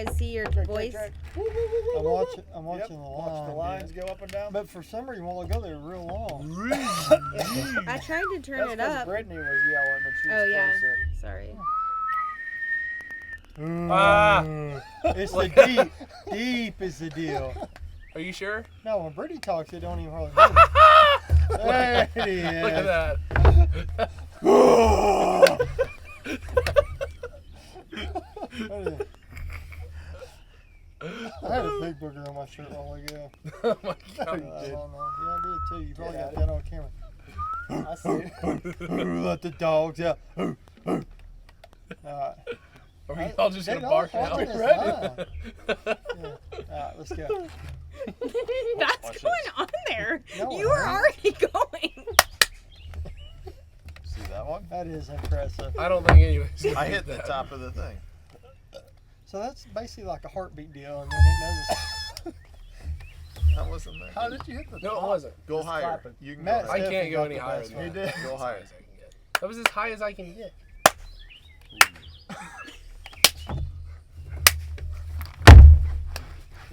guys see your voice? I'm watching the line. Watch the lines go up and down. But for some reason, while ago, they were real long. I tried to turn it up. Brittany was yelling that she was Oh, yeah. closer. Sorry. It's the deep is the deal. Are you sure? No, when Brittany talks, it don't even hardly move. There it is. Look at that. I had a big booger on my shirt a while ago. Oh my I God. don't know. Yeah, I did too. You probably got that on camera. I see it. Let the dogs out. Alright. Are we all just going to They bark all now? bark this time. Alright, let's go. That's going on there. No, You were already going. See that one? That is impressive. I don't think anybody's gonna I beat hit the that. top of the thing. So that's basically like a heartbeat deal, and then it does. That wasn't there. How did you hit the No, top? it wasn't. Go Just higher. clapping. You can Matt go I higher. Stefan can't go got any the higher best than one. that. You did. That's Go as higher. high as I can get. That was as high as I can get.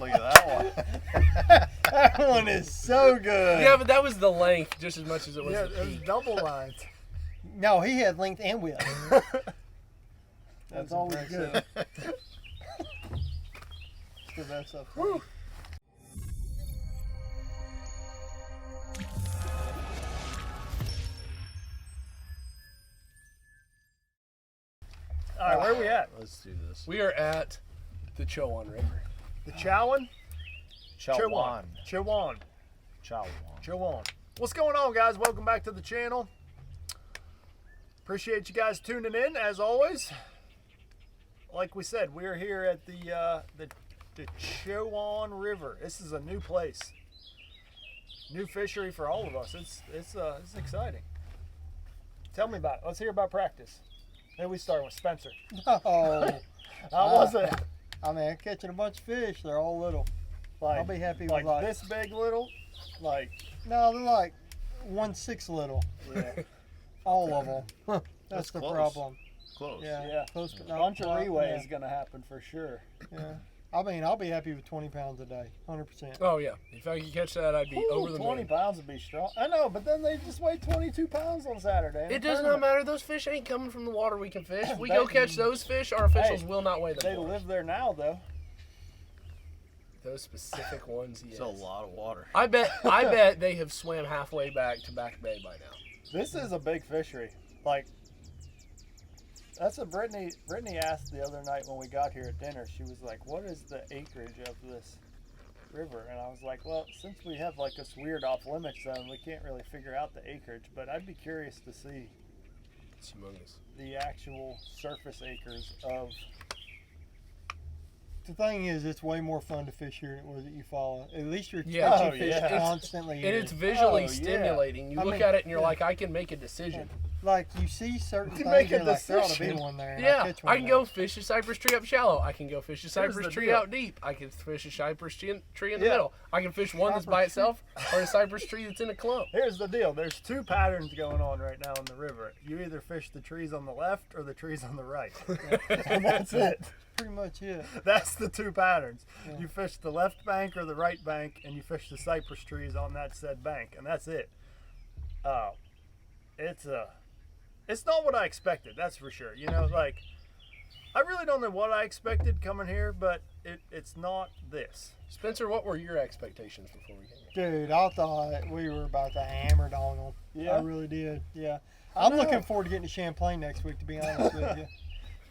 Look at that one. That one is so good. Yeah, but that was the length just as much as it was Yeah, the it was peak. double lines. No, he had length and width. That's always impressive. good. It's the best stuff. All right, where are we at? Let's do this. We are at the Chowan River. The Chowan? Chowan. Chowan. Chowan. Chowan. What's going on, guys? Welcome back to the channel. Appreciate you guys tuning in, as always. Like we said, we're here at the Chowan River. This is a new place. New fishery for all of us. It's exciting. Tell me about it. Let's hear about practice. Then we start with Spencer. Oh, How was it? I mean, I'm catching a bunch of fish. They're all little. Like, I'll be happy like with like this big little? Like, No, they're like 1/6 little. yeah. All of them. That's That's the close. problem. Close. Yeah. Yeah. Close, but A not bunch of quite, relay yeah. is going to happen for sure. Yeah. I mean, I'll be happy with 20 pounds a day, 100%. Oh, yeah. If I could catch that, I'd be Ooh, over the 20 moon. pounds would be strong. I know, but then they just weigh 22 pounds on Saturday. in It the does not tournament. matter. Those fish ain't coming from the water we can fish. If we They- go catch those fish, our officials Hey, will not weigh them. They for us. live there now, though. Those specific ones, yes. It's a lot of water. I bet they have swam halfway back to Back Bay by now. This is a big fishery. Like, that's what Brittany asked the other night when we got here at dinner. She was like, what is the acreage of this river? And I was like, well, since we have like this weird off limits zone, we can't really figure out the acreage, but I'd be curious to see It's humongous. the actual surface acres of. The thing is, it's way more fun to fish here than it was at Eufaula. At least you're Yeah. catching Oh, fish yeah. constantly. And here. it's visually Oh, yeah. stimulating. You I look mean, at it and you're yeah. like, I can make a decision. Like, you see certain You things, make a you're like, there ought to be decision. one there. And Yeah, catch one I can there. go fish a cypress tree up shallow. I can go fish a cypress the tree deal. out deep. I can fish a cypress tree in the Yeah. middle. I can fish one that's by itself or a cypress tree that's in a clump. Here's the deal. There's two patterns going on right now in the river. You either fish the trees on the left or the trees on the right. And that's it. Pretty much it. That's the two patterns. Yeah. You fish the left bank or the right bank, and you fish the cypress trees on that said bank, and that's it. It's not what I expected, that's for sure. You know, like, I really don't know what I expected coming here, but it's not this. Spencer, what were your expectations before we came here? Dude, I thought we were about to hammer it on them. Yeah. I really did. Yeah. I I'm know. looking forward to getting to Champlain next week, to be honest with you.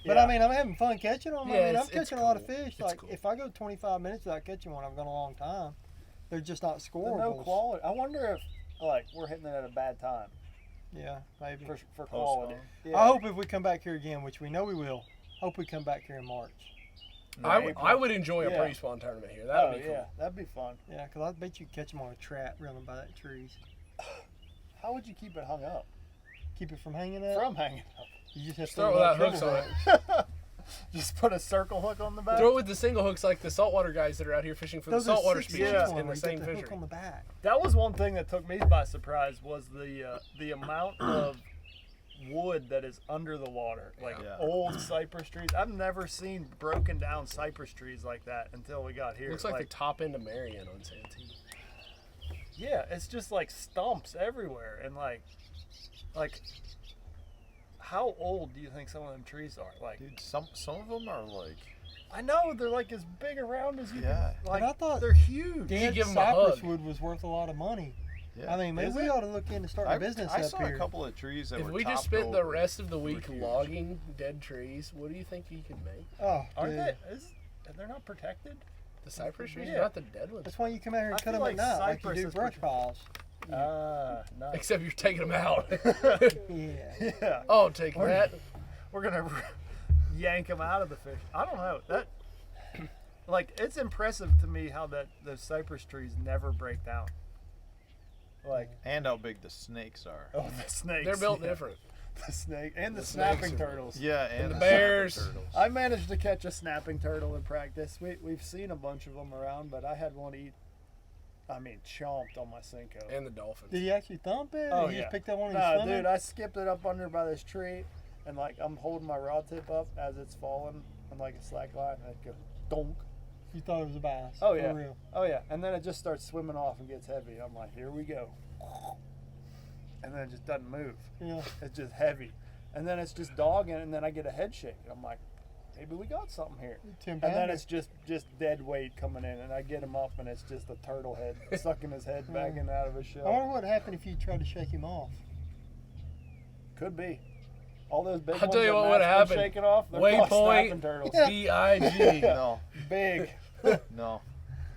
But Yeah. I mean, I'm having fun catching them. Yeah, I mean, I'm it's catching a lot of cool. fish. It's Like, cool. if I go 25 minutes without catching one, I've gone a long time. They're just not There's scoreable. no quality. I wonder if, like, we're hitting it at a bad time Yeah, maybe. for quality. Yeah. I hope if we come back here again, which we know we will, hope we come back here in March. I would enjoy a Yeah. pre-spawn tournament here. That would Oh, be cool. yeah, that'd be fun. Yeah, because I bet you catch them on a trap running by that trees. How would you keep it hung up? Keep it from hanging up. From hanging You just have to Start throw without that hooks dribble on hook. it. Just put a circle hook on the back? Throw it with the single hooks like the saltwater guys that are out here fishing for Those the are saltwater 6 species inch in ones the where you same get the hook fishery. on the back. That was one thing that took me by surprise was the amount of wood that is under the water, like Yeah. old cypress trees. I've never seen broken down cypress trees like that until we got here. Looks like the top end of Marion on Santee. Yeah, it's just like stumps everywhere, and like, how old do you think some of them trees are? Like, Dude, some of them are like, I know they're like as big around as you Yeah. can. Like, And I thought they're huge. dead give 'em a cypress hug. wood was worth a lot of money. yeah. I mean, maybe Is we it? ought to look into starting a business I up saw here. a couple of trees that If were we just topped spent the over. rest of the week huge. logging dead trees, what do you think you could make? Oh, Aren't dude. they're not protected? The cypress trees, Yeah. not the dead ones. That's why you come out here and I cut feel them like at night, like you cypress do is brush piles. No. Except you're taking them out. Yeah. Yeah. Oh, take that. We're gonna yank them out of the fish. I don't know that. Like, it's impressive to me how those cypress trees never break down. Like, And how big the snakes are. oh, the snakes. They're built yeah. different. The snake and the, The snakes snapping are- turtles. Yeah, and the the bears. snapping turtles. I managed to catch a snapping turtle in practice. We've seen a bunch of them around, but I had one eat. I mean, chomped on my Cinco. And the dolphins. Did he actually thump it? Oh, Or he yeah. just picked up one and No, swimming? dude, I skipped it up under by this tree, and like I'm holding my rod tip up as it's falling on like a slack line, and it goes donk. You thought it was a bass. Oh For yeah, real. oh yeah, and then it just starts swimming off and gets heavy. I'm like, here we go, and then it just doesn't move. Yeah. It's just heavy, and then it's just dogging, and then I get a head shake. I'm like, maybe we got something here. 10 And then pounder. it's just dead weight coming in, and I get him up, and it's just a turtle head sucking his head back in and out of his I shell. wonder what happened if you tried to shake him off. Could be. All those big I'll ones tell you that what Matt's would've been happened. shaking off, they're called snapping Waypoint. turtles. B-I-G. No, Big. no.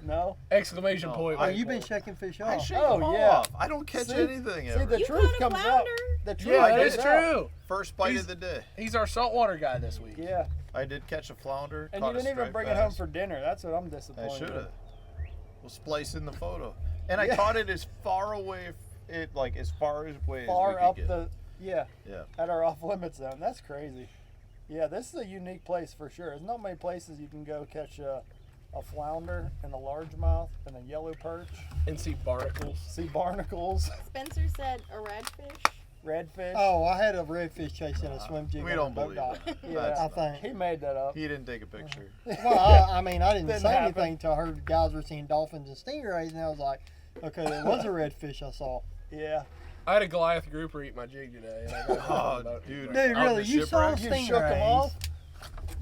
No? Exclamation No, point. Oh, you've been waypoint. shaking fish I off. shake Oh, them all yeah. off. I don't catch See? anything See, ever. the You truth caught a comes out. flounder? The truth Yeah, that comes is out. true. First bite He's- of the day. He's our saltwater guy this week. Yeah. I did catch a flounder. And caught you a didn't even striped bring it home bass. for dinner. That's what I'm disappointed. I should in. have. We'll splice in the photo. And I Yeah. caught it as far away, as far away Far as we up could get. the, yeah, Yeah. at our off limit zone. That's crazy. Yeah, this is a unique place for sure. There's not many places you can go catch a flounder and a largemouth and a yellow perch, And see barnacles. see barnacles, Spencer said a redfish. redfish. Oh, I had a redfish chasing a swim jig. We on don't a boat believe dock. that. Yeah, That's I not- think. He made that up. He didn't take a picture. Well, I mean, I didn't Didn't say happen. anything until I heard guys were seeing dolphins and stingrays, and I was like, okay, there was a redfish I saw. Yeah. I had a Goliath grouper eat my jig today. And I got Oh, about it. dude. Dude, Out really, the you saw shipwreck? You shook him stingrays. off?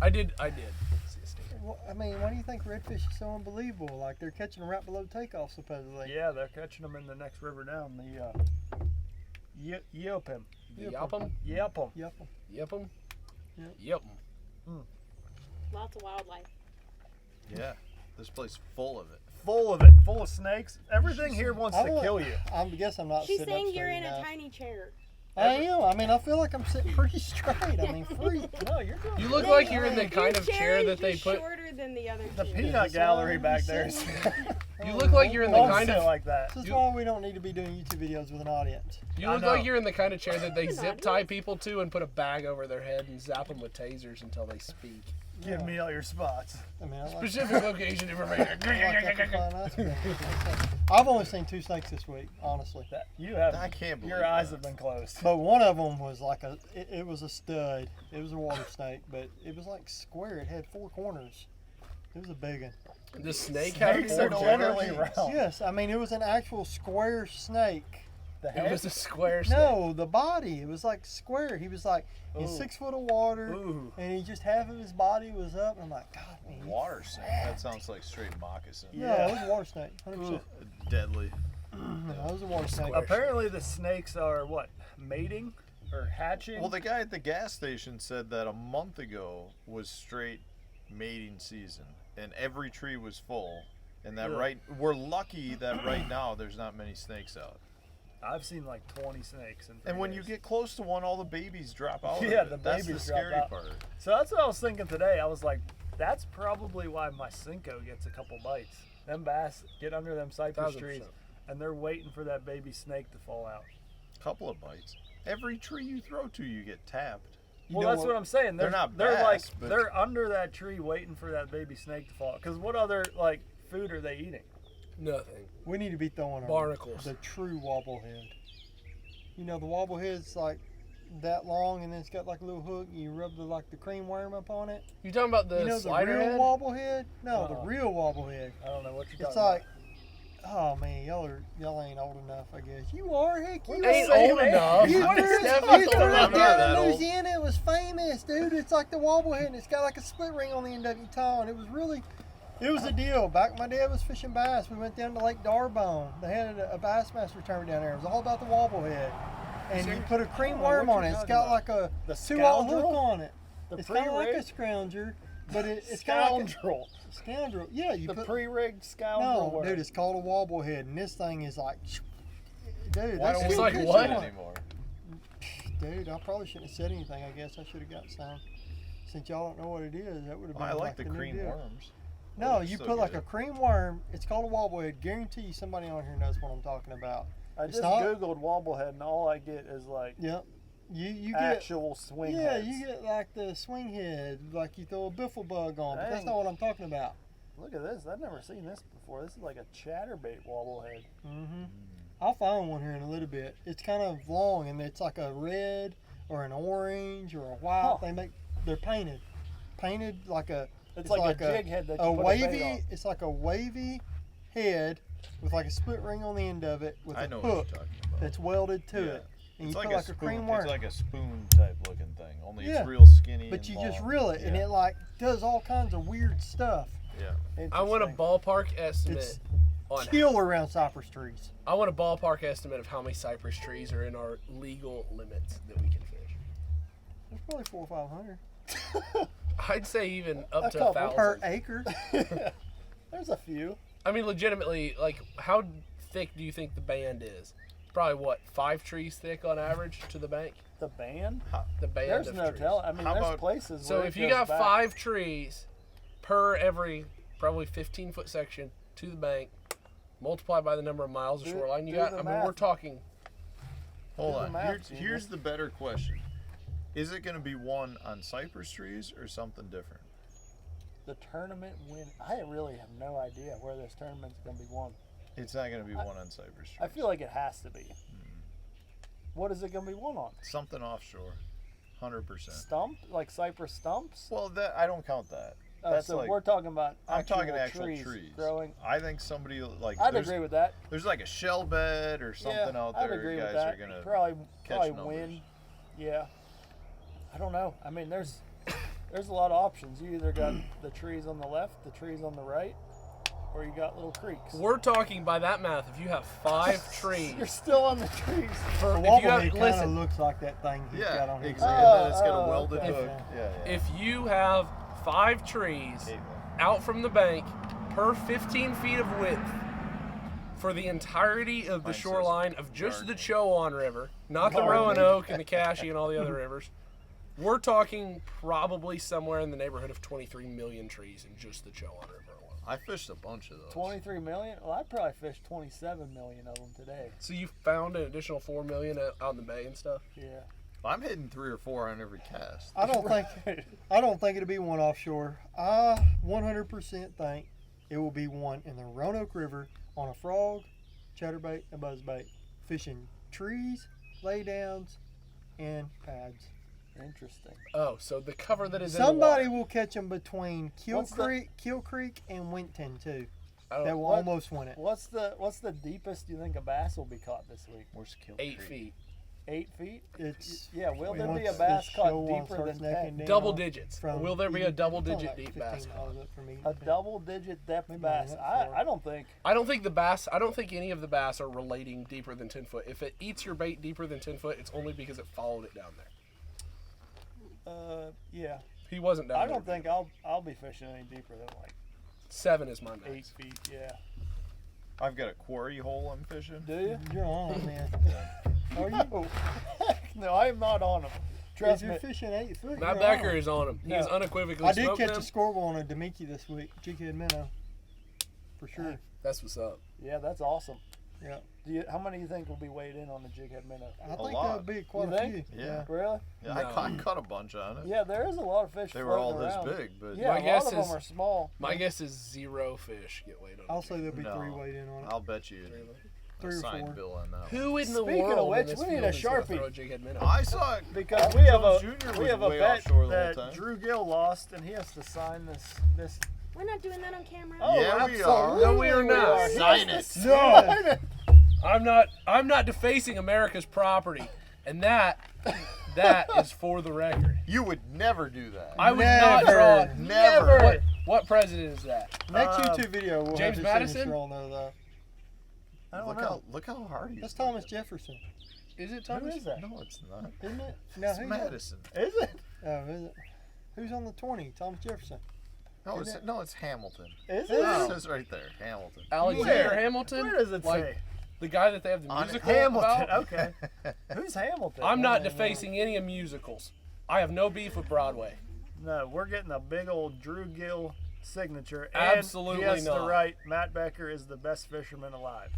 I did. See a stingray. Well, I mean, why do you think redfish is so unbelievable? Like, they're catching them right below takeoff, supposedly. Yeah, they're catching them in the next river down. The Yelpim. Yep 'em. Yelpim. Yep. Yep 'em. Yep. Yep 'em. Lots of wildlife. Yeah. This place full of it. Full of it. Full of snakes. Everything here wants I to want- kill you. I guess I'm not She's sitting up saying you're straight in a enough. tiny chair. I am. I mean, I feel like I'm sitting pretty straight. I mean, free. No, you're doing You good. look like you're in the Your kind of chair is that they just put. shorter than the other The two. peanut That's gallery why back I'm there. sitting. You look like you're in the Don't kind sit of. like that. This is You- why we don't need to be doing YouTube videos with an audience. You I look know. like you're in the kind of chair that they You're zip not, tie yes. people to and put a bag over their head and zap them with tasers until they speak. Give me all your spots. I mean, I like, Specific location information. I like that flying ice cream. I've only seen 2 snakes this week, honestly. That you have. I can't believe Your eyes that. have been closed. But one of them was like it was a stud. It was a water snake, but it was like square. It had 4 corners. It was a big one. The snake had Snakes four are corners. generally round. Yes, I mean, it was an actual square snake. The It head. was a square snake. No, the body. It was like square. He was like in Ooh. 6 foot of water, Ooh. and he just half of his body was up. And I'm like, God, man. Water snake. That sounds like straight moccasin. No, Yeah. it was a water snake. 100%. Deadly. No, it was a water snake. Apparently, the snakes are what? Mating or hatching? Well, the guy at the gas station said that a month ago was straight mating season, and every tree was full. And that Yeah. we're lucky that right now there's not many snakes out. I've seen like 20 snakes. In 3 And when you days. get close to one, all the babies drop out. Yeah, of it. the That's babies the drop scary out. part. So that's what I was thinking today. I was like, that's probably why my Cinco gets a couple bites. Them bass get under them cypress 1000%. trees, and they're waiting for that baby snake to fall out. Couple of bites. Every tree you throw to, you get tapped. You Well, know that's what I'm saying. They're not They're like bass, but- they're under that tree waiting for that baby snake to fall out. Because what other like food are they eating? Nothing. We need to be throwing Barnacles. the true wobblehead. You know, the wobblehead's like that long, and then it's got like a little hook. You rub the cream worm up on it. You talking about the You know the slider real head? wobblehead? No, the Uh-uh. real wobblehead. I don't know what you're It's talking like, oh man, y'all ain't old enough, I guess. You are, heck, you Ain't are. old enough. You What is threw Stefan it talking down about? that in old. Louisiana. It was famous, dude. It's like the wobblehead, and it's got like a split ring on the end of your toe, and it was a deal. Back when my dad was fishing bass, we went down to Lake Darbone. They had a Bassmaster tournament down there. It was all about the wobblehead. And you put a cream know worm what on you're it. It's talking got about. like a The 2-aught hook scoundrel? on it. The It's kind of like a pre-rigged? scrounger, but it's kind of like Scoundrel. a scoundrel. Yeah, you The put pre-rigged scoundrel. no, worm. dude. It's called a wobblehead, and this thing is like, dude. Why that's don't we It's like do what? that anymore? Dude, I probably shouldn't have said anything. I guess I should have got some. Since y'all don't know what it is, that would have been I like the the new cream deal. worms. No, Those are you so put like good. a cream worm. It's called a wobblehead. Guarantee you somebody on here knows what I'm talking about. I it's just not- googled wobblehead, and all I get is like Yep. You get actual swing yeah, heads. you get like the swing head, like you throw a biffle bug on. But that's Dang. not what I'm talking about. Look at this. I've never seen this before. This is like a chatterbait wobblehead. Mm-hmm. I'll find one here in a little bit. It's kind of long, and it's like a red or an orange or a white. Huh. They're painted like a. It's like a jig head that you a put a bait wavy. on. It's like a wavy head with like a split ring on the end of it with I a know what you're hook talking about. that's welded to Yeah. it, and It's you like put a like a spoon. cream worm. It's like a spoon type looking thing. Only Yeah. it's real skinny. But you and just long. reel it, and Yeah. it like does all kinds of weird stuff. Yeah. I want a Interesting. ballpark estimate It's on. kill around cypress trees. I want a ballpark estimate of how many cypress trees are in our legal limits that we can fish. There's probably 400 or 500 I'd say even up A to couple 1,000. per acre. There's a few. I mean, legitimately, like, how thick do you think the band is? Probably what, 5 trees thick on average to the bank? The band? The band There's of no trees. telling. I mean, How there's about- places So where if it you goes got back. 5 trees per every probably 15-foot section to the bank, multiply by the number of miles of Do- shoreline you do got. the I mean, math. we're talking. Hold Do the on. math, Here's the better question. Is it going to be one on cypress trees or something different? The tournament win. I really have no idea where this tournament's going to be won. It's not going to be one on cypress trees. I feel like it has to be. What is it going to be won on? Something offshore. 100%. Stump? Like cypress stumps? Well, that I don't count that. Oh, That's so like we're talking about I'm talking actual trees, trees. growing. I think somebody like I'd there's, agree with that. there's like a shell bed or something yeah, out I'd there. agree Guys with that. are gonna Probably numbers. win. Yeah. I don't know. I mean, there's a lot of options. You either got the trees on the left, the trees on the right, or you got little creeks. We're talking by that math. If you have 5 trees, You're still on the trees. The if you have, wobblehead kind of listen, looks like that thing he's got Yeah, on his exactly. head. And then it's got a welded okay. hook. Yeah, yeah. if you have 5 trees Caitlin. out from the bank per 15 feet of width for the entirety of the Mine says shoreline of just the gardening. Chowan River, not the Gardening. Roanoke and the Cashy and all the other rivers, we're talking probably somewhere in the neighborhood of 23 million trees in just the Chowan River alone. I fished a bunch of those. 23 million? Well, I probably fished 27 million of them today. So you found an additional 4 million out in the bay and stuff? Yeah. I'm hitting 3 or 4 on every cast. I don't think it'll be one offshore. I 100% think it will be one in the Roanoke River on a frog, chatterbait, and buzzbait, fishing trees, laydowns, and pads. Interesting. Oh, so the cover that is Somebody in the will catch them between Kill What's the- Creek and Winton too. water, That will what- almost win it. What's the deepest you think a bass will be caught this week? Where's Gill 8 Creek? feet. 8 feet? It's Yeah. Will there once be a the bass caught show on deeper starts than necking 10? down Double digits. from Will there be a Eden- double it's only digit like deep 15 bass miles caught? up from Eden. A double-digit depth Maybe bass. not I far. don't think. I don't think any of the bass are relating deeper than 10 foot. If it eats your bait deeper than 10 foot, it's only because it followed it down there. Yeah. He wasn't down I there. don't think I'll be fishing any deeper than like 7 is my 8 max. feet. Yeah. I've got a quarry hole I'm fishing. Do you? You're on, man. Are you? No. No, I am not on them. If Trust you're me. fishing 8 foot, Matt you're Becker on. is on him. He is No. unequivocally I did smoking catch him. a squirrel on a Demiki this week, jighead minnow, for sure. That's what's up. Yeah, that's awesome. Yeah, How many do you think will be weighed in on the jighead minnow? I think lot. that would be quite You a think? few. Yeah. Really? Yeah, No. I caught a bunch on it. Yeah, there is a lot of fish. They were all floating this around. big, but Yeah, My a lot guess of them is- are small. My guess is 0 fish get weighed on. I'll the say there'll be No. 3 weighed in on it. I'll bet you. Really? 3 or signed 4. bill on that one. Who in the Speaking of world which, in this we need field a is gonna Sharpie. throw a jig head minnow? I saw it. Because we have Jones a Jr. we was have a way bet offshore the whole that time. Drew Gill lost, and he has to sign this. We're not doing that on camera. Oh, Yeah, we absolutely are. No, we are not. He Sign has it. to sign it. I'm not defacing America's property, and that is for the record. You would never do that. I would not Never. draw. Never. What president is that? Next YouTube video will James have his Madison? signature on there, though. I don't know. Look how hard he is. That's Thomas Jefferson, Is it Who Thomas? is that? No, it's not. isn't it? No, It's who's Madison. Is it? Oh, is it? Who's on the 20? Thomas Jefferson. No, Isn't it's it's Hamilton. Is It it? says right there, Hamilton. Alexander Where? Hamilton? Where does it Like, say? the guy that they have the On musical Hamilton. about? Okay. Who's Hamilton? I'm not defacing any of musicals. I have no beef with Broadway. No, we're getting a big old Drew Gill signature. Absolutely and he has not. to write, Matt Becker is the best fisherman alive.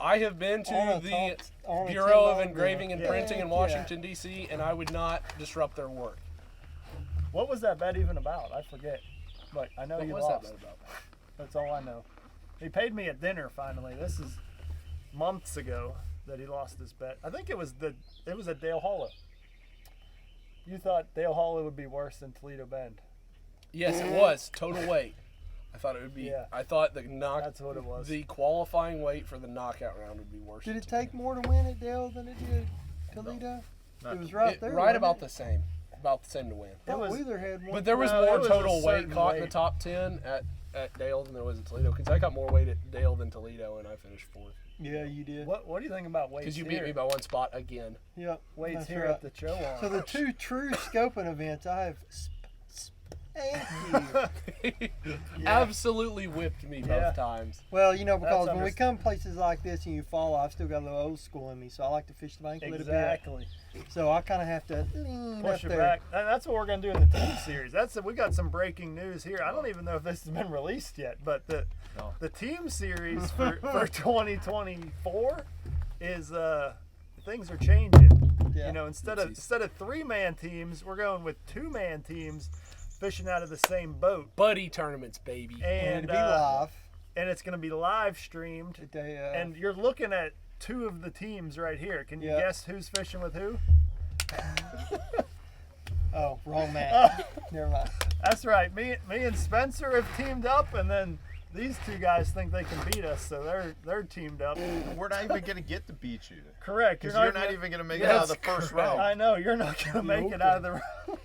I have been to On a the top- on a Bureau of $10 Engraving and bill. Printing in Yeah. Washington, D.C., and I would not disrupt their work. What was that bet even about? I forget. But I know What you was lost. that about? That's all I know. He paid me at dinner finally. This is months ago that he lost this bet. I think it was at Dale Hollow. You thought Dale Hollow would be worse than Toledo Bend. Yes, it was total weight. I thought it would be. Yeah. I thought That's what it was. the qualifying weight for the knockout round would be worse. Did than it take more to win at Dale than it did Toledo? Not It was to- right It- there. right wasn't about it? the same. About the same to win. Thought was- Wheeler had one. But there was No, it more was a total weight certain caught in the weight. top 10 at Dale than there was at Toledo. Because I got more weight at Dale than Toledo, and I finished fourth. Yeah, you did. What do you think about weights Because you here? beat me by one spot again. Yep. Weights that's here right. at the Chowan. So the two true scoping events I have spanked you. Absolutely whipped me both Yeah. times. Well, you know, because That's when we come places like this and you fall, I've still got a little old school in me, so I like to fish the bank a little Exactly. bit. So I kind of have to lean Push up it there. back. And that's what we're gonna do in the team series. We got some breaking news here. I don't even know if this has been released yet, but No. the team series for 2024 is things are changing. Yeah. You know, instead of 3-man teams, we're going with 2-man teams fishing out of the same boat, Buddy tournaments, baby. And and to be live. and it's gonna be live streamed. The day, And you're looking at 2 of the teams right here. Can you Yeah. guess who's fishing with who? oh, wrong man. Never mind. That's right. Me and Spencer have teamed up, and then these 2 guys think they can beat us, so they're teamed up. We're not even gonna get to beat you. Correct. Because you're not even gonna make it out of the That's first correct. round. I know you're not gonna make it out of the round.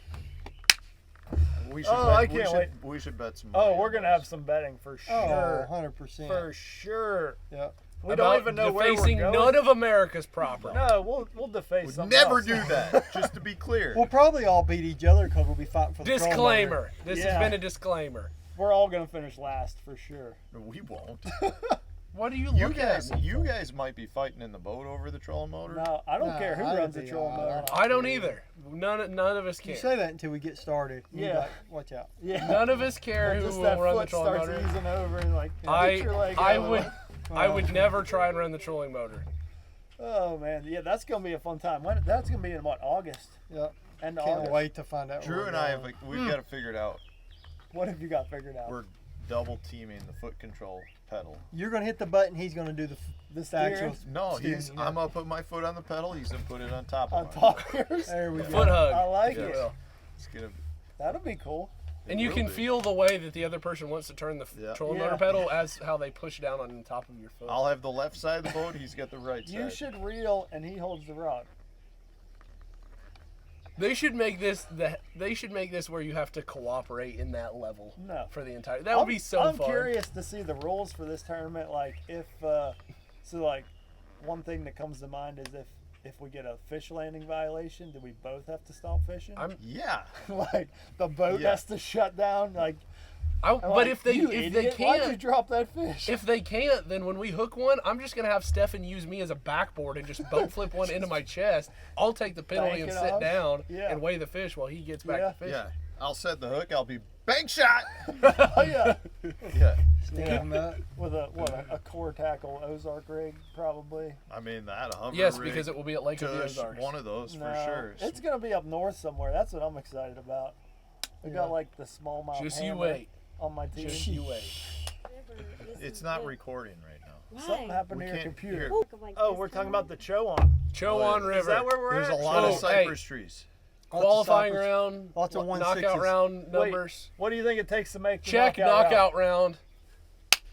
We should Oh, bet, I can't wait. We should bet some. Oh, money we're on gonna this. have some betting for Oh, sure. 100%. For sure. Yeah. We About don't even know where we're defacing going. none of America's property. No, we'll deface Would something never else. do that. Just to be clear. We'll probably all beat each other because we'll be fighting for the trolling motor. Disclaimer. This Yeah. has been a disclaimer. We're all gonna finish last for sure. We won't. What are you You looking guys, at? you guys might be fighting in the boat over the trolling motor. No, I don't Nah, care who I runs would the be trolling all right. motor. I don't either. None of us You care. say that until we get started. You Yeah. like, watch out. Yeah. None of us care And who just will that run the foot trolling starts motor. easing over and like I get your leg I out of the would way. I would never try and run the trolling motor. Oh man, yeah, that's gonna be a fun time. When that's gonna be in what, August? Yep. And Can't August. wait to find out. Drew where and we're I have going. we've got to figure it out. What have you got figured out? We're double teaming the foot control pedal. You're gonna hit the button. He's gonna do the The actual. steering No, steering, he's. yeah. I'm gonna put my foot on the pedal. He's gonna put it on top on of mine. top of yours. There we go. Foot hug. I like Yeah. it. It's gonna. That'll be cool. And you will can be. feel the way that the other person wants to turn the Yeah. trolling Yeah. motor pedal as how they push down on the top of your foot. I'll have the left side of the boat. He's got the right side. You should reel and he holds the rod. They should make this where you have to cooperate in that level No. for the entire. That would be so I'm fun. curious to see the rules for this tournament. Like if so, like one thing that comes to mind is if we get a fish landing violation, do we both have to stop fishing? Yeah. Like the boat Yeah. has to shut down. Like, I'm But like, if they "You if they idiot, why'd you can't drop that fish? if they can't, then when we hook one, I'm just gonna have Stefan use me as a backboard and just boat flip one into my chest. I'll take the penalty Bank and it sit off. down Yeah. and weigh the fish while he gets back Yeah. to fishing. Yeah. I'll set the hook. I'll be bank shot. Oh yeah, Yeah. Stand Yeah. him up. with a core tackle Ozark rig probably. I mean that. A hover Yes, rig, because it will be at Lake of the tush, Ozarks. one of those for No, sure. it's gonna be up north somewhere. That's what I'm excited about. We Yeah. got like the smallmouth Just you hammer wait. on my team. Just you wait. It's not recording right now. Why? Something happened We to your can't computer. hear. Like Oh, this we're talking time? about the Chowan. Chowan River. Is that where we're There's at? a lot of Oh, hey. cypress trees. Qualifying cypress- round, lots of knockout 1/6s. round Wait, numbers. what do you think it takes to make the Check knockout round? round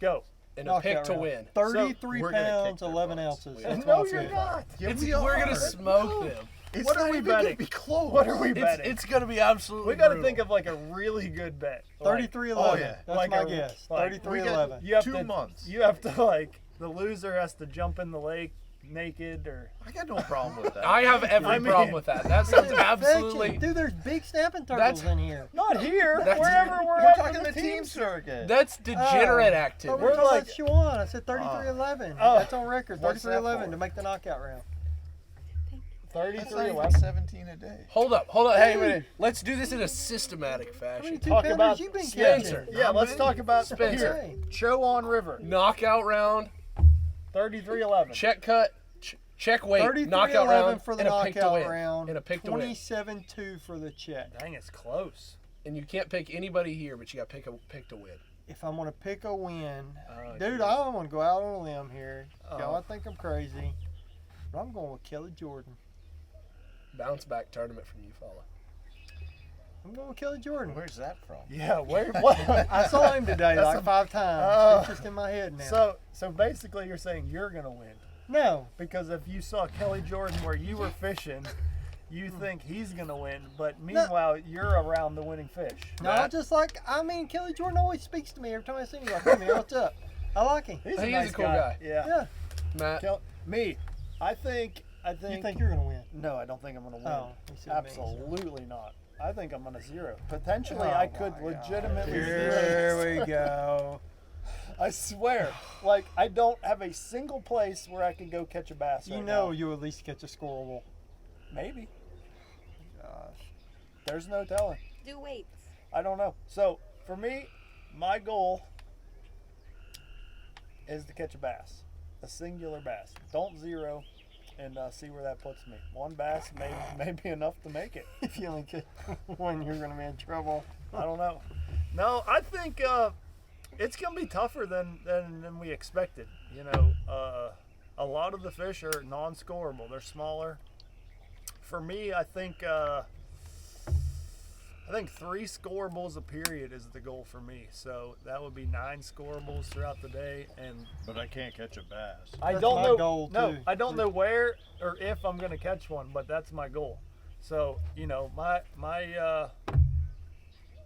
Go. and a pick Knockout to round. win. 33 we're gonna kick pounds, their 11 butts. ounces. We- That's No, what I'm you're saying. not. Yeah, We're gonna smoke them. It's What not are we even gonna betting? be close. What are we betting? It's gonna be absolutely. We got to brutal. think of like a really good bet. Like, 33-11. Oh, yeah. That's Like my a- guess. like, 33-11. you have 2 to, months. You have to like the loser has to jump in the lake naked or. I got no problem with that. I have every I mean- problem with that. That sounds Dude, absolutely. Dude, there's big snapping turtles in here. Not here. That's- Wherever we're We're at talking with the team circuit. That's degenerate Oh, activity. we're We're talking like- about Chowan. I said 33-11. Oh. That's on record. What's that 33-11 for? to make the knockout round. That's 33 not even 11. 17 a day. Hold up. Hey, a minute. Let's do this in a systematic fashion. 22 Talk pounders about you've been Spencer. catching. Yeah, let's talk about Spencer. here. Chowan River. Knockout round, 33-11. check cut, check weight, 33-11 knockout round, for the and a pick to knockout win. round. And a pick to win. 27-2 for the check. Dang, it's close. And you can't pick anybody here, but you got to pick to win. If I'm going to pick a win, Oh, dude, geez. I don't want to go out on a limb here. Y'all Oh. I think I'm crazy. But I'm going with Kelly Jordan. Bounce back tournament from you, fella. I'm going with Kelly Jordan. Where's that from? Yeah, where? What? I saw him today That's like a- 5 times. Oh. It's just in my head now. So basically, you're saying you're gonna win No. because if you saw Kelly Jordan where you were fishing, you think he's gonna win, but meanwhile you're around the winning fish. No, I just like, Kelly Jordan always speaks to me every time I see him. He's like, hey, man, what's up? I like him. He's He is nice a cool guy. Yeah. Yeah. Matt, Me, I think. You think you're going to win? No, I don't think I'm gonna win. Oh, you see what I mean, so- Absolutely not. I think I'm gonna zero. Potentially, Oh I could my God. legitimately zero. Here we go. I swear. Like, I don't have a single place where I can go catch a bass You right know now. you'll at least catch a scoreable. Maybe. Gosh. There's no telling. Do weights. I don't know. So, for me, my goal is to catch a bass. A singular bass. Don't zero and see where that puts me. One bass may be enough to make it. If you only catch one, you're going to be in trouble. I don't know. No, I think it's going to be tougher than we expected. You know, a lot of the fish are non-scoreable. They're smaller. For me, I think 3 scorables a period is the goal for me. So that would be 9 scorables throughout the day. And But I can't catch a bass. I That's don't my know. goal, No, too. I don't know where or if I'm going to catch one, but that's my goal. So you know,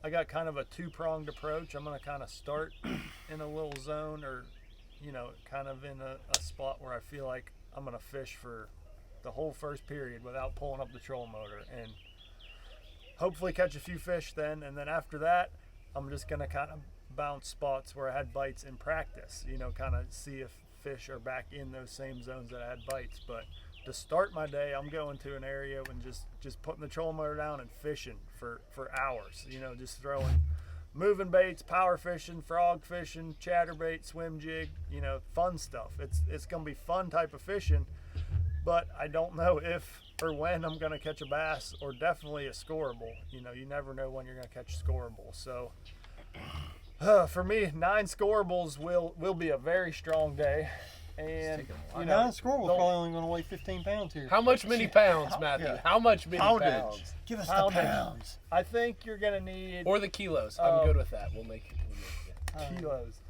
I got kind of a 2-pronged approach. I'm going to kind of start in a little zone, or you know, kind of in a spot where I feel like I'm going to fish for the whole first period without pulling up the trolling motor, and hopefully catch a few fish then. And then after that, I'm just going to kind of bounce spots where I had bites in practice, you know, kind of see if fish are back in those same zones that I had bites. But to start my day, I'm going to an area and just putting the trolling motor down and fishing for hours, you know, just throwing moving baits, power fishing, frog fishing, chatterbait, swim jig, you know, fun stuff. It's going to be fun type of fishing, but I don't know if or when I'm going to catch a bass, or definitely a scoreable. You know, you never know when you're going to catch a scoreable. So for me, 9 scoreables will be a very strong day. And you know, Non-scoreable don't- probably only going to weigh 15 pounds here. how much many pounds, Matthew? Yeah. How much many Poundage. pounds? Give us Poundage. the pounds. I think you're going to need Or the kilos? Oh. I'm good with that. We'll make it. kilos.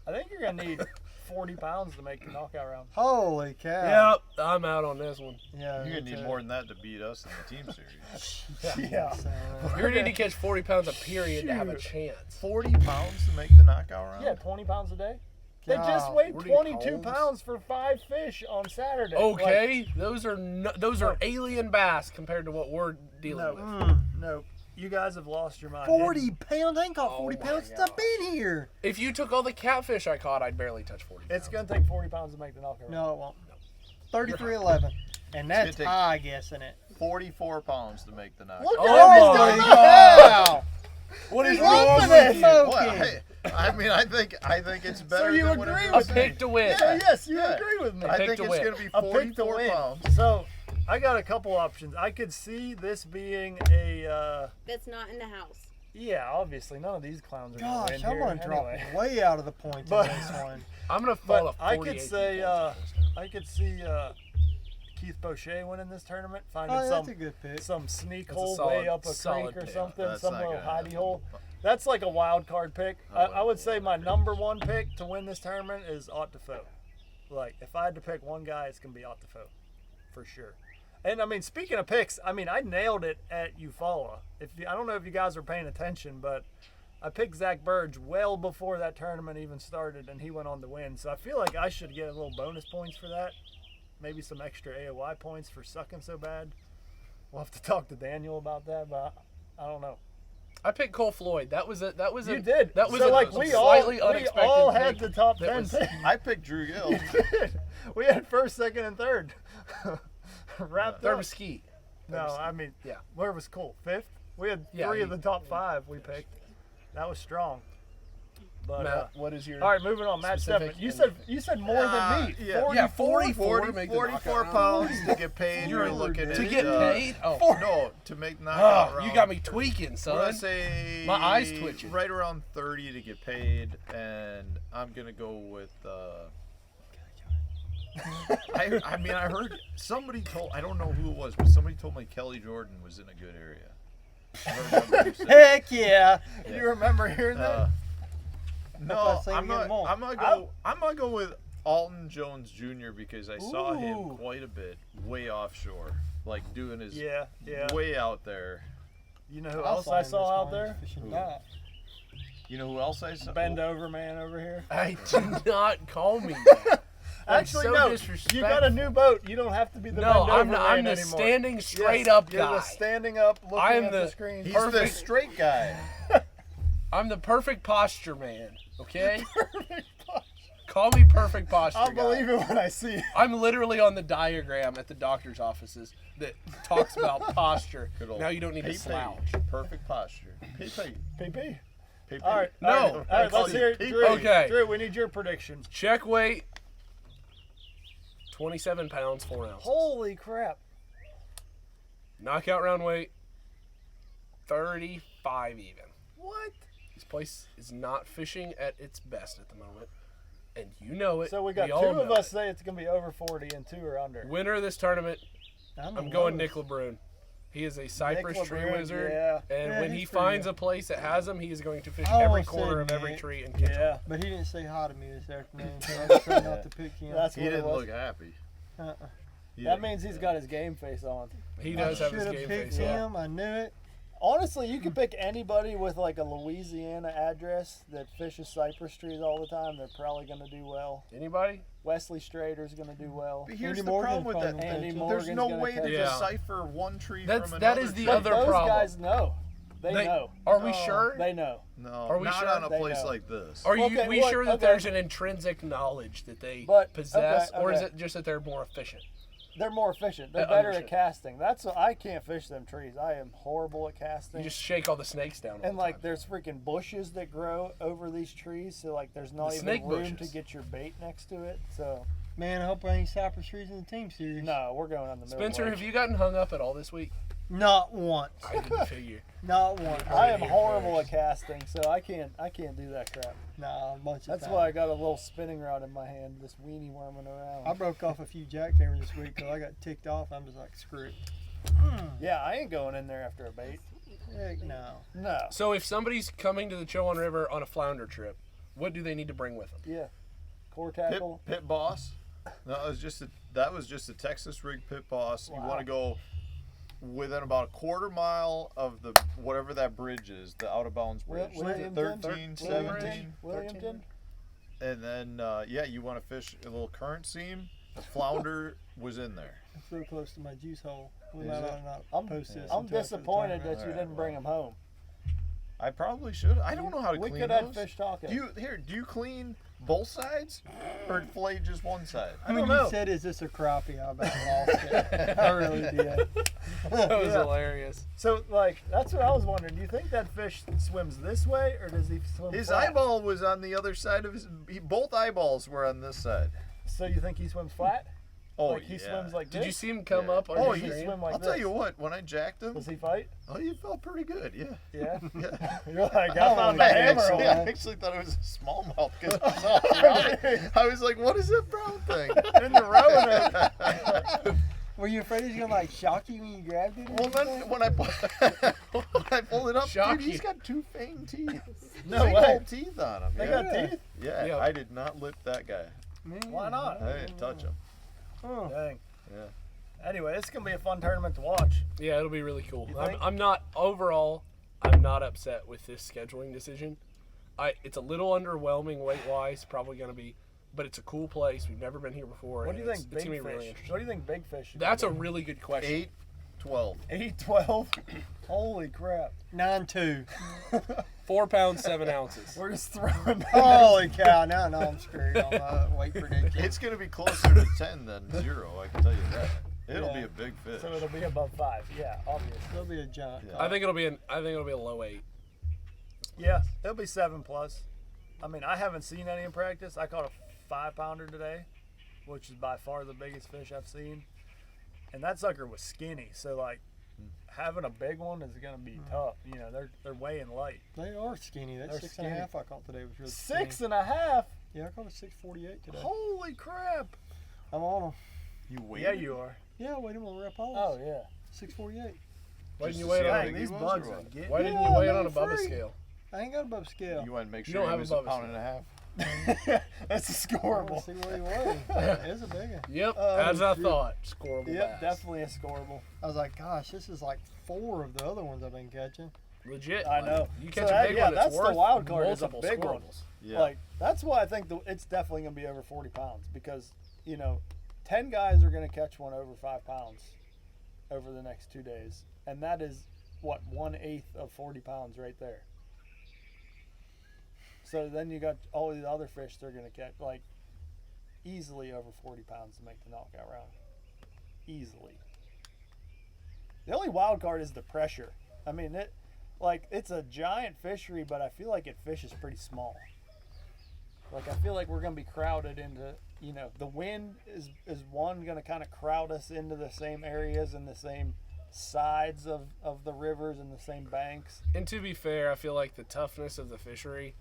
I think you're going to need 40 pounds to make the knockout round. Holy cow. Yep, I'm out on this one. Yeah. You're me gonna need too. more than that to beat us in the team series. Yeah. So, You're going to need to catch 40 pounds a period to have a Shoot. chance. 40 pounds to make the knockout round? Yeah, 20 pounds a day. They just God, weighed 40 22 pounds? pounds for 5 fish on Saturday. Okay, those are alien bass compared to what we're dealing No. with. mm, No, you guys have lost your mind. 40 pounds? I ain't caught Oh 40 my pounds since I've been here. If you took all the catfish I caught, I'd barely touch 40 pounds. It's going to take 40 pounds to make the knockout round. No, it won't. 33-11. And that's take- high guessing it. 44 pounds to make the knockout. Look Oh at him, my he's doing Wow. What is He's wrong loving with it. you? Well, I mean, I think it's better you than agree whatever with A it pick is. to win. So yes, you Yeah. agree with me. I pick think to it's win. going to be A pick to 44 win. pounds. So I got a couple options. I could see this being a That's not in the house. yeah, obviously none of these clowns are Gosh, going to I'm win going here to drop anyway. way out of the points But- in this one. I'm gonna fall But to I 48 could say, people in this tournament. I could see Keith Boucher winning this tournament, finding Oh, that's a good pick. some sneak That's a hole solid- way up a solid creek or pick. something, That's some not little gonna hidey happen. hole. That's like a wild card pick. I would say my number one pick to win this tournament is Ott Defoe. Like, if I had to pick one guy, it's gonna be Ott Defoe, for sure. And I mean, speaking of picks, I mean, I nailed it at Eufaula. I don't know if you guys were paying attention, but I picked Zach Burge well before that tournament even started, and he went on to win. So I feel like I should get a little bonus points for that. Maybe some extra AOY points for sucking so bad. We'll have to talk to Daniel about that, but I don't know. I picked Cole Floyd. That was You a did. That was so a like slightly unexpected we all pick had the top that 10 was- pick. I picked Drew Gill. We had first, second, and third. Wrapped They're up. Mesquite. No, I mean, Yeah. where was Cole? Fifth? We had Yeah, three of he- the top 5 we picked. That was strong. But Matt, what is your? all right, moving on. Matt specific Stefan, you said more than me. yeah. 44? Yeah, 44 to make the 44 knockout round. pounds to get paid. You're looking at To get paid? Oh, No, to make knockout oh, round. you got me tweaking, I'm son. gonna say My eyes twitching. right around 30 to get paid, and I'm gonna go with. I mean, I heard somebody told. I don't know who it was, but somebody told me Kelly Jordan was in a good area. I remember you saying. Heck yeah. You remember hearing that? No, thought Saint I'm get not. them all. I'm gonna go with Alton Jones Jr. because I saw him Ooh. quite a bit way offshore, like doing his Yeah, yeah. way out there. You know who I else I him saw this out morning there? fishing Who? that. You know who else I saw? Bend over man over here. I do not call me that. That's Actually, so no. disrespectful. You got a new boat. You don't have to be the No, bend over I'm man the anymore. standing straight Yes, up you're guy. the standing up, looking I am at the the- screen. He's the Perfect. straight guy. I'm the perfect posture man. Okay. Call me perfect posture. I'll guy. believe it when I see it. I'm literally on the diagram at the doctor's offices that talks about posture. Good old Now you don't need to Pee-pee. slouch. Perfect posture. PP. PP. PP. All right. No. All right, let's hear it. PP. Drew, Okay. Drew, we need your predictions. Check weight. 27 pounds, 4 ounces. Holy crap. Knockout round weight. 35 even. What? This place is not fishing at its best at the moment. And you know it. So we got all two of know us it. say it's going to be over 40 and two are under. Winner of this tournament, I'm going Nick LeBrun. He is a Cypress Nick tree LeBrun, wizard. yeah. And Yeah, when he's he pretty finds good. a place that has them, he is going to fish I every almost corner said of every Nick. tree and catch them. Yeah. But he didn't say hi to me this afternoon, so I decided not to pick him. That's He what it didn't was. look happy. Uh-uh. He That didn't- means he's got his game face on. He I does have his should have game picked face on. him. I knew it. Honestly, you could pick anybody with like a Louisiana address that fishes cypress trees all the time. They're probably going to do well. Anybody? Wesley Strader's going to do well. But here's Andy the Morgan's problem with probably that. gonna Andy catch it. Morgan's There's no gonna way catch to it. Yeah. decipher one tree That's- from that another is the tree. But other those problem. guys know. They know. Are we No. sure? They know. No, Are we not sure? on a They place know. like this. Are you Okay, we what- sure that okay. there's an intrinsic knowledge that they But- possess, okay, or is okay. it just that they're more efficient? They're more efficient. They're I better at understand. casting. That's what, I can't fish them trees. I am horrible at casting. You just shake all the snakes down. All And the like time. there's freaking bushes that grow over these trees, so like there's not The even snake room bushes. to get your bait next to it. So Man, I hope I ain't Cypress trees in the team series. no, we're going on the middle. Spencer, lake. have you gotten hung up at all this week? Not once. I didn't figure. Not once. I am Here horrible first. at casting, so I can't do that crap. Nah, a bunch of That's times. why I got a little spinning rod in my hand, this weenie worming around. I broke off a few jackhammers this week because I got ticked off. I'm just like, screw it. Yeah, I ain't going in there after a bait. Heck no. No. So if somebody's coming to the Chowan River on a flounder trip, what do they need to bring with them? Yeah. Core Pit, tackle. pit boss. No, that was just a Texas rig pit boss. You Wow. want to go within about a quarter mile of the whatever that bridge is, the out of bounds bridge. Williamton? 13, Williamton? 17. Williamton? And then yeah, you want to fish a little current seam. The flounder was in there. I'm so close to my juice hole. We Is might it? not I'm, post this. I'm until after the disappointed tournament. that you Alright, didn't bring them home. I probably should. I don't know how to We clean could those. have fish talking. Do you clean both sides or fillet just one side? I When don't know. you said, "Is this a crappie?" I about lost it. I really did. That was Yeah. hilarious. So, like, that's what I was wondering. Do you think that fish swims this way, or does he swim His flat? eyeball was on the other side of his. Both eyeballs were on this side. So you think he swims flat? Oh, like he yeah. swims like this? Did you see him come Yeah. up on Oh, your he Does he stream? swim like I'll this? tell you what, when I jacked him, Does he fight? oh, he felt pretty good, yeah. Yeah. Yeah. You're like, I I found the wanna hammer. catch on I it. actually thought it was a smallmouth because I saw it brown. I was like, what is that brown thing? In the Roanoke. Were you afraid he was gonna like shock you when you grabbed it? or Well, then anything? when I pulled it up, Shock dude, he's you. got 2 fang teeth. No Big way. old teeth on him. They yeah. got teeth? Yeah, Yeah. I did not lip that guy. Man, Why not? I didn't touch him. Oh. Dang. Yeah. Anyway, this is gonna be a fun tournament to watch. Yeah, it'll be really cool. You I'm, think? I'm not overall. I'm not upset with this scheduling decision. It's a little underwhelming weight wise, probably going to be, but it's a cool place. We've never been here before. What do and you think it's big gonna be really fish? interesting. What do you think big fish should That's be? a really good question. 8, 12. 8, 12? Holy crap. 9-2. 4 pounds 7 ounces. We're just throwing Holy cow! Now I'm screwed on my weight prediction. It's going to be closer to 10 than 0, I can tell you that. It'll Yeah. be a big fish. So it'll be above 5. Yeah, obviously. There'll be a giant. Yeah. I think it'll be a low 8. Yeah, it'll be 7 plus. I mean, I haven't seen any in practice. I caught a 5-pounder today, which is by far the biggest fish I've seen. And that sucker was skinny, so like having a big one is gonna be tough. You know, they're weighing light. They are skinny. That They're 6.5 I caught today was really 6.5. Yeah, I caught a 6.48 today. Holy crap! I'm on them. You wait. Yeah, you are. Yeah, I weighed them on rep Oh holes. yeah. 6.48. Why Just didn't you to weigh it see how on? big Dang, he these was, bugs or are what? getting. Why didn't Yeah, you weigh it they're on a Bubba free. scale? I ain't got above scale. You want to make You sure don't he have was a a Bubba pound and a half. That's a I want scoreable. to see what he weighed. It's a big one. Yep, Oh, as I shoot. thought. Scoreable Yep, bass. definitely a scoreable. I was like, gosh, this is like 4 of the other ones I've been catching. Legit. I like, know. You So catch that- a big yeah, one, it's that's the worth wild card is a multiple big one. scoreables. Yeah. Like that's why I think it's definitely gonna be over 40 pounds because 10 guys are gonna catch one over 5 pounds over the next 2 days, and that is what 1/8 of 40 pounds right there. So then you got all these other fish they're gonna catch like easily over 40 pounds to make the knockout round. Easily. The only wild card is the pressure. I mean it's a giant fishery, but I feel like it fishes pretty small. Like I feel like we're gonna be crowded into the wind is gonna kind of crowd us into the same areas and the same sides of the rivers and the same banks. And to be fair, I feel like the toughness of the fishery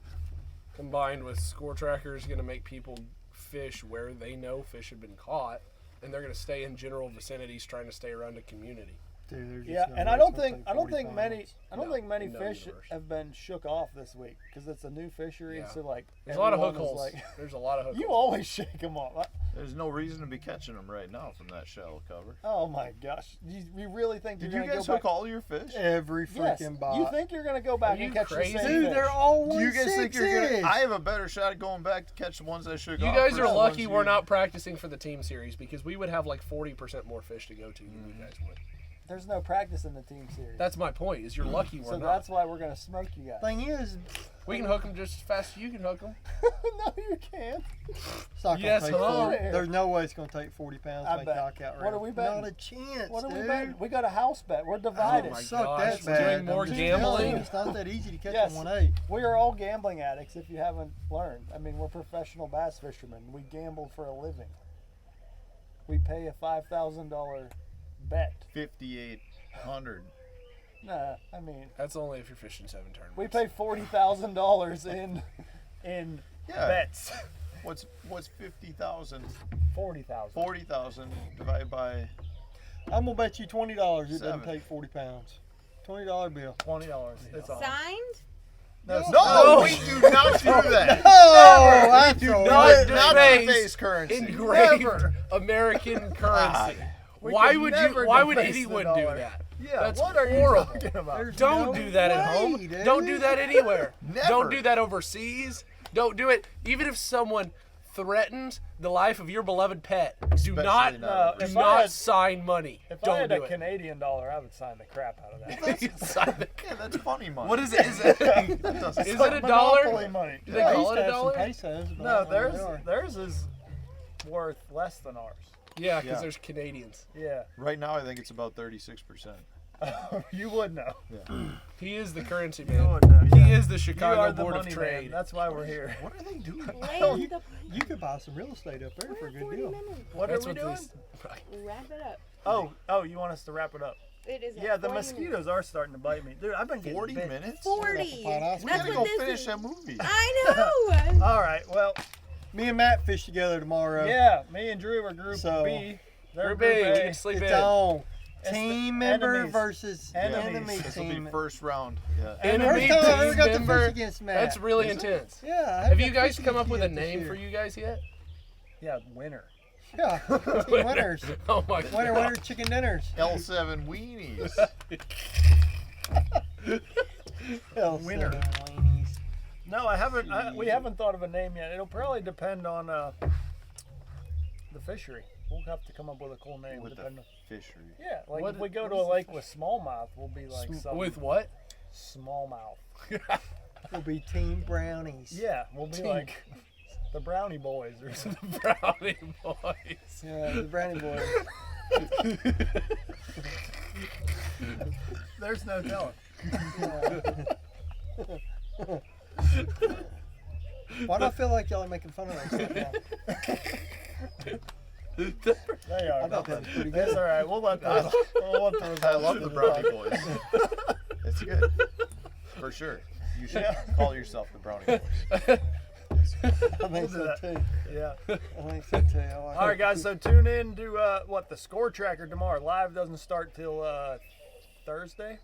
combined with score tracker is going to make people fish where they know fish have been caught, and they're going to stay in general vicinities trying to stay around a community. Dude, there's just Yeah, no and way I don't it's gonna think take I don't 40 think many pounds. I don't No, think many no fish universe. have been shook off this week because it's a new fishery. Yeah. So like There's a lot of hook everyone is holes. like- There's a lot of hook you holes. always shake them off. There's no reason to be catching them right now from that shallow cover. Oh my gosh! You really think Did you're you gonna guys go hook back? all your fish? Every Yes. freaking bot. You think you're gonna go back Are you and catch crazy? the same Dude, fish? they're all Do you guys think you're 1/6-ish. gonna? I have a better shot at going back to catch the ones I shook You off. guys versus are the lucky ones we're you- not practicing for the team series because we would have like 40% more fish to go to than you guys would. There's no practice in the team series. That's my point. Is you're lucky we're so not. that's why we're gonna smoke you guys. Thing is, We can hook them just as fast as you can hook them. No, you can't. it's not gonna Yes, take hello. 40. There's no way it's gonna take 40 pounds I to make bet. knockout What round. are we betting? Not a chance, What are dude. we betting? We got a house bet. We're divided. Oh my Suck gosh, that we're bad. doing more I'm just gambling? telling you, It's not that easy to catch Yes. a 1/8. We are all gambling addicts if you haven't learned. I mean, we're professional bass fishermen. We gamble for a living. We pay a $5,000 bet. 5,800. Nah, I mean, That's only if you're fishing 7 tournaments. we pay $40,000 in Yeah. bets. What's 50,000? 40,000. 40,000 divided by. I'm gonna bet you $20 it doesn't 7. take 40 pounds. $20 bill. $20. It's all. Signed? No, it's No, not. we do not do that. Oh, that's do a not waste. not deface deface currency. engraved Never. American currency. We Why could would never Why would deface the anyone do dollar. that? Yeah, That's what are horrible. you talking about? There's Don't no do that at way, home. dude. Don't do that anywhere. Never. Don't do that overseas. Don't do it. Even if someone threatens the life of your beloved pet, do not, not do if not I had- sign money. If I Don't had do a it. Canadian dollar, I would sign the crap out of that. Sign the- Yeah, that's funny money. What is it? Is it, That doesn't is sound- it a dollar? Monopoly money. Do they I call used it to a have some dollar? pesos, but I No, don't know where they are. theirs is worth less than ours. Yeah, because Yeah. there's Canadians. Yeah. Right now, I think it's about 36%. You would know. He is the currency You man. would know. He Yeah. is the You Chicago are the Board of money Trade. man. That's why we're here. What are they doing? Land the You could buy some real estate up there for a good 40 deal. minutes. What That's are we doing? Wrap it up. Oh, you want us to wrap it up? It is. Yeah, the 40 mosquitoes minutes. are starting to bite me. Dude, I've been getting 40 bit. minutes? 40. That's We That's gotta what go this finish is. that movie. I know. All right, well, Me and Matt fish together tomorrow. yeah, me and Drew are Group So- B. They're Group B, we A. can sleep It's in. on. It's Team the member enemies. versus Enemies. enemy This will be team. first round. Yeah. Enemy First time I ever team got to member. fish against Matt. That's really Is it? intense. Yeah. I Have you got guys fishing come up with a against this name year. for you guys yet? Yeah, winner. Yeah. Team winners. Oh my god. Winner chicken dinners. L7 weenies. Hell, Winner. seven weenies. No, I haven't. We haven't thought of a name yet. It'll probably depend on the fishery. We'll have to come up with a cool name. With the depending- fishery. Yeah, like What- if we go what to is a the lake with smallmouth, we'll be like something. With what? smallmouth. We'll be Team Brownies. Yeah, we'll be Team. like the Brownie Boys or something. Brownie boys. Yeah, the Brownie boys. There's no telling. Why do I feel like y'all are making fun of us right now? They are. I thought that was pretty That's good. all right. We'll let those. We'll let those. I love the Brownie Boys. It's good. For sure. You should call yourself the Brownie Boys. I think We'll do so that. too. Yeah. I think so too. I like All right, it. guys. So tune in to the score tracker tomorrow. Live doesn't start till Thursday.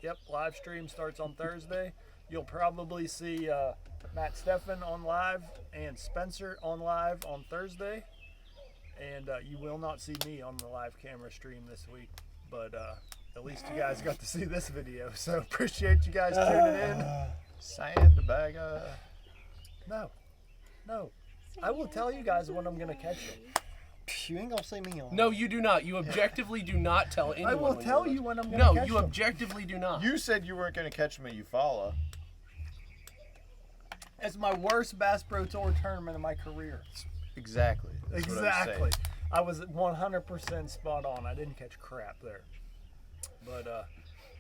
Yep, live stream starts on Thursday. You'll probably see Matt Stefan on live and Spencer on live on Thursday. And you will not see me on the live camera stream this week. But at least you guys got to see this video. So appreciate you guys tuning in. Sandbagger. No. I will tell you guys when I'm going to catch them. You ain't gonna see me on. No, you do not. You objectively do not tell anyone. I will when tell you're you when I'm going No, to catch you them. objectively do not. You said you weren't going to catch them at Eufaula. It's my worst Bass Pro Tour tournament of my career. Exactly. That's what I'm Exactly. saying. I was 100% spot on. I didn't catch crap there. But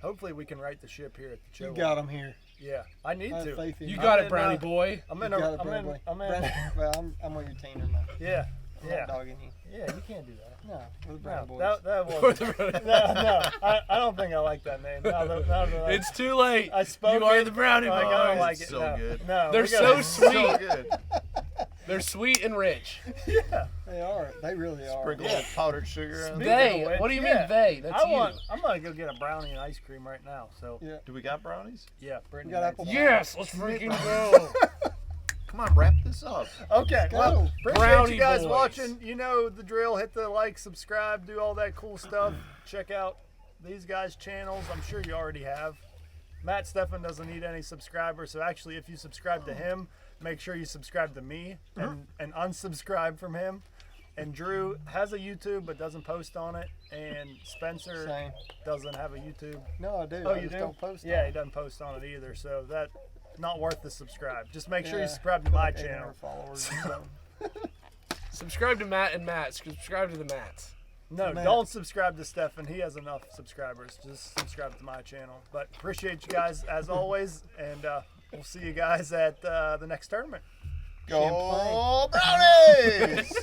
hopefully we can right the ship here at the You Chowan. got him here. Yeah, I need I have to. faith in You you. got I'm it, in, Brownie boy. I'm You in. got it, I'm in. Brownie. I'm in. Brownie- Well, I'm on your team tonight. Yeah, I'm yeah, not dogging you. yeah. You can't do that. No, we're the Brownie No, boys. that was no. I don't think I like that name. Now that It's too late. I spoke. You are it, the Brownie like, boys. I don't like It's it. so no. good. No, They're we gotta- so So sweet. good. They're sweet and rich. Yeah. They are. They really are. Sprinkle of powdered sugar on. Speaking They. of which, What do you yeah, mean they? That's I you. want. I'm gonna go get a brownie and ice cream right now. So Yeah. Do we got brownies? yeah, Brittany. got makes apple it. pie. Yes, let's freaking go. Come on, wrap this up. Okay, Go. well, appreciate Brownie you guys boys. watching. You know the drill. Hit the like, subscribe, do all that cool stuff. Check out these guys' channels. I'm sure you already have. Matt Stefan doesn't need any subscribers, so actually, if you subscribe to him, make sure you subscribe to me and unsubscribe from him. And Drew has a YouTube but doesn't post on it, and Spencer Same. doesn't have a YouTube. No, I do. Oh, I you just do? don't post. Yeah, on he it. doesn't post on it either, so that not worth the subscribe. Just make sure you Yeah, subscribe to got my like 800 channel. followers or something. Subscribe to Matt and Matt. Subscribe to the Matts. No, Matt. don't subscribe to Stefan. He has enough subscribers. Just subscribe to my channel. But appreciate you guys as always, and we'll see you guys at the next tournament. Go Brownies!